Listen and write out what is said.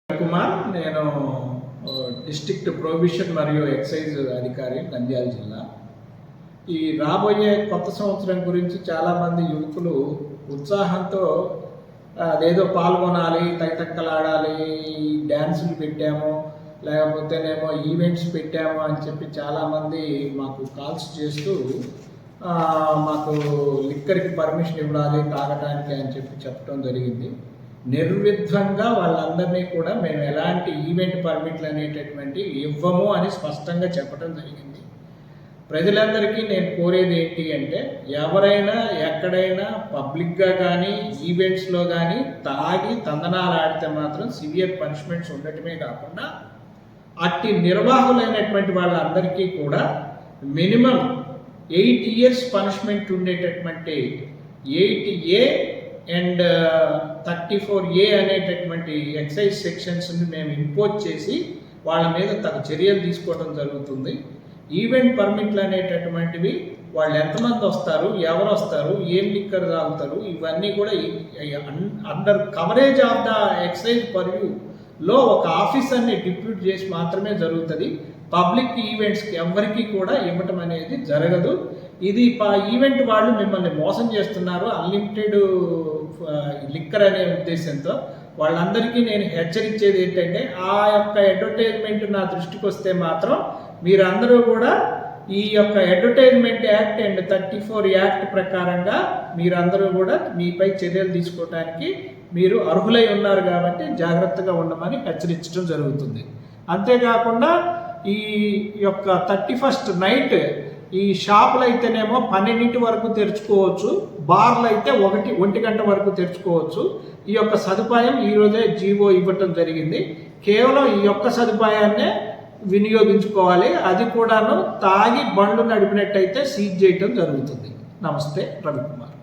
కుమార్, నేను district prohibition మరియు excise అధికారి నంద్యాల జిల్లా. ఈ రాబోయే కొత్త సంవత్సరం గురించి చాలామంది యువకులు ఉత్సాహంతో అదేదో పాల్గొనాలి, తైతక్కలాడాలి, డ్యాన్సులు పెట్టాము, లేకపోతేనేమో ఈవెంట్స్ పెట్టాము అని చెప్పి చాలామంది మాకు కాల్స్ చేస్తూ మాకు లిక్కర్కి పర్మిషన్ ఇవ్వాలి తాగడానికి అని చెప్పి చెప్పడం జరిగింది. నిర్విఘ్నంగా వాళ్ళందరినీ కూడా మేము ఎలాంటి ఈవెంట్ పర్మిట్లు అనేటటువంటి ఇవ్వము అని స్పష్టంగా చెప్పడం జరిగింది. ప్రజలందరికీ నేను కోరేది ఏంటి అంటే, ఎవరైనా ఎక్కడైనా పబ్లిక్గా కానీ ఈవెంట్స్లో కానీ తాగి తందనాలు ఆడితే మాత్రం సివియర్ పనిష్మెంట్స్ ఉండటమే కాకుండా అట్టి నిర్వాహకులైనటువంటి వాళ్ళందరికీ కూడా మినిమం 8 years పనిష్మెంట్ ఉండేటటువంటి 8A అండ్ 34A అనేటటువంటి ఎక్సైజ్ సెక్షన్స్ని మేము ఇంపోజ్ చేసి వాళ్ళ మీద తగు చర్యలు తీసుకోవడం జరుగుతుంది. ఈవెంట్ పర్మిట్లు అనేటటువంటివి వాళ్ళు ఎంతమంది వస్తారు, ఎవరు వస్తారు, ఏం లిక్కర్ తాగుతారు, ఇవన్నీ కూడా under coverage of the excise పర్వ్యూలో ఒక ఆఫీసర్ని డిప్యూట్ చేసి మాత్రమే జరుగుతుంది. పబ్లిక్ ఈవెంట్స్కి ఎవరికి కూడా ఇవ్వటం అనేది జరగదు. ఇది ఈవెంట్ వాళ్ళు మిమ్మల్ని మోసం చేస్తున్నారు అన్లిమిటెడ్ లిక్కర్ అనే ఉద్దేశంతో. వాళ్ళందరికీ నేను హెచ్చరించేది ఏంటంటే, ఆ యొక్క అడ్వర్టైజ్మెంట్ నా దృష్టికి వస్తే మాత్రం మీరందరూ కూడా ఈ యొక్క అడ్వర్టైజ్మెంట్ యాక్ట్ అండ్ 34 యాక్ట్ ప్రకారంగా మీరందరూ కూడా మీపై చర్యలు తీసుకోవడానికి మీరు అర్హులై ఉన్నారు కాబట్టి జాగ్రత్తగా ఉండమని హెచ్చరించడం జరుగుతుంది. అంతేకాకుండా ఈ యొక్క 31st నైట్ ఈ షాపులు అయితేనేమో 12 వరకు తెరుచుకోవచ్చు, బార్లు అయితే 1 గంట వరకు తెరుచుకోవచ్చు. ఈ యొక్క సదుపాయం ఈరోజే జీవో ఇవ్వటం జరిగింది. కేవలం ఈ యొక్క సదుపాయాన్నే వినియోగించుకోవాలి. అది కూడాను తాగి బండ్లు నడిపినట్టయితే సీజ్ చేయటం జరుగుతుంది. నమస్తే, రవికుమార్.